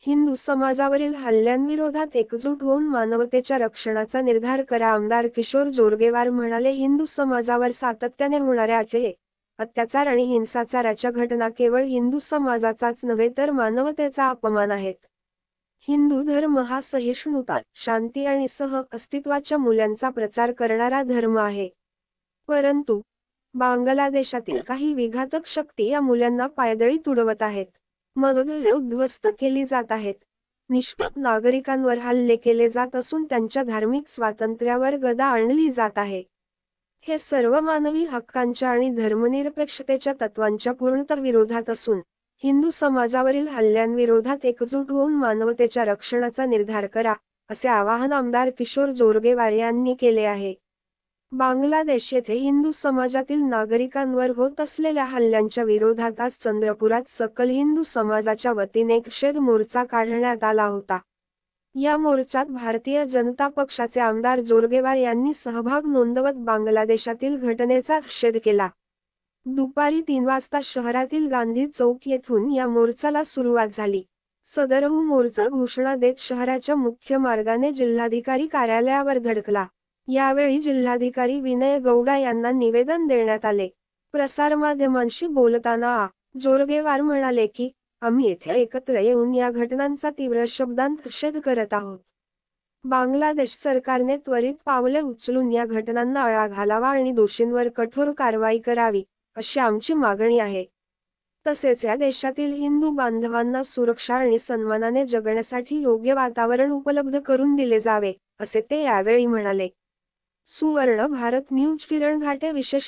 हिंदू समाजावरील हल्ल्यांविरोधात एकजूट होऊन मानवतेच्या रक्षणाचा निर्धार करा. आमदार किशोर जोरगेवार म्हणाले, हिंदू समाजावर सातत्याने होणाऱ्या अत्याचार आणि हिंसाचाराच्या घटना केवळ हिंदू समाजाचाच नव्हे तर मानवतेचा अपमान आहेत. हिंदू धर्म हा सहिष्णुता, शांती आणि अस्तित्वाच्या मूल्यांचा प्रचार करणारा धर्म आहे. परंतु बांगलादेशातील काही विघातक शक्ती या मूल्यांना पायदळी तुडवत आहेत. मतदारे उद्ध्वस्त केली जात आहेत. निष्पाप नागरिकांवर हल्ले केले जात असून त्यांच्या धार्मिक स्वातंत्र्यावर गदा आणली जात आहे. हे सर्व मानवी हक्कांच्या आणि धर्मनिरपेक्षतेच्या तत्वांच्या पूर्णतः विरोधात असून, हिंदू समाजावरील हल्ल्यांविरोधात एकजूट होऊन मानवतेच्या रक्षणाचा निर्धार करा, असे आवाहन आमदार किशोर जोरगेवार यांनी केले आहे. बांगलादेश येथे हिंदू समाजातील नागरिकांवर होत असलेल्या हल्ल्यांच्या विरोधात आज चंद्रपुरात सकल हिंदू समाजाच्या वतीने निषेध मोर्चा काढण्यात आला होता. या मोर्चात भारतीय जनता पक्षाचे आमदार जोरगेवार यांनी सहभाग नोंदवत बांगलादेशातील घटनेचा निषेध केला. दुपारी 3 वाजता शहरातील गांधी चौक येथून या मोर्चाला सुरुवात झाली. सदरहू मोर्चा घोषणा देत शहराच्या मुख्य मार्गाने जिल्हाधिकारी कार्यालयावर धडकला. यावेळी जिल्हाधिकारी विनय गौडा यांना निवेदन देण्यात आले. प्रसारमाध्यमांशी बोलताना जोरगेवार म्हणाले की, आम्ही येथे एकत्र येऊन या घटनांचा तीव्र शब्दांत निषेध करत आहोत. बांगलादेश सरकारने त्वरित पावले उचलून या घटनांना आळा घालावा आणि दोषींवर कठोर कारवाई करावी, अशी आमची मागणी आहे. तसेच या देशातील हिंदू बांधवांना सुरक्षा आणि सन्मानाने जगण्यासाठी योग्य वातावरण उपलब्ध करून दिले जावे, असे ते यावेळी म्हणाले. सुवर्ण भारत न्यूज किरण घाटे विशेष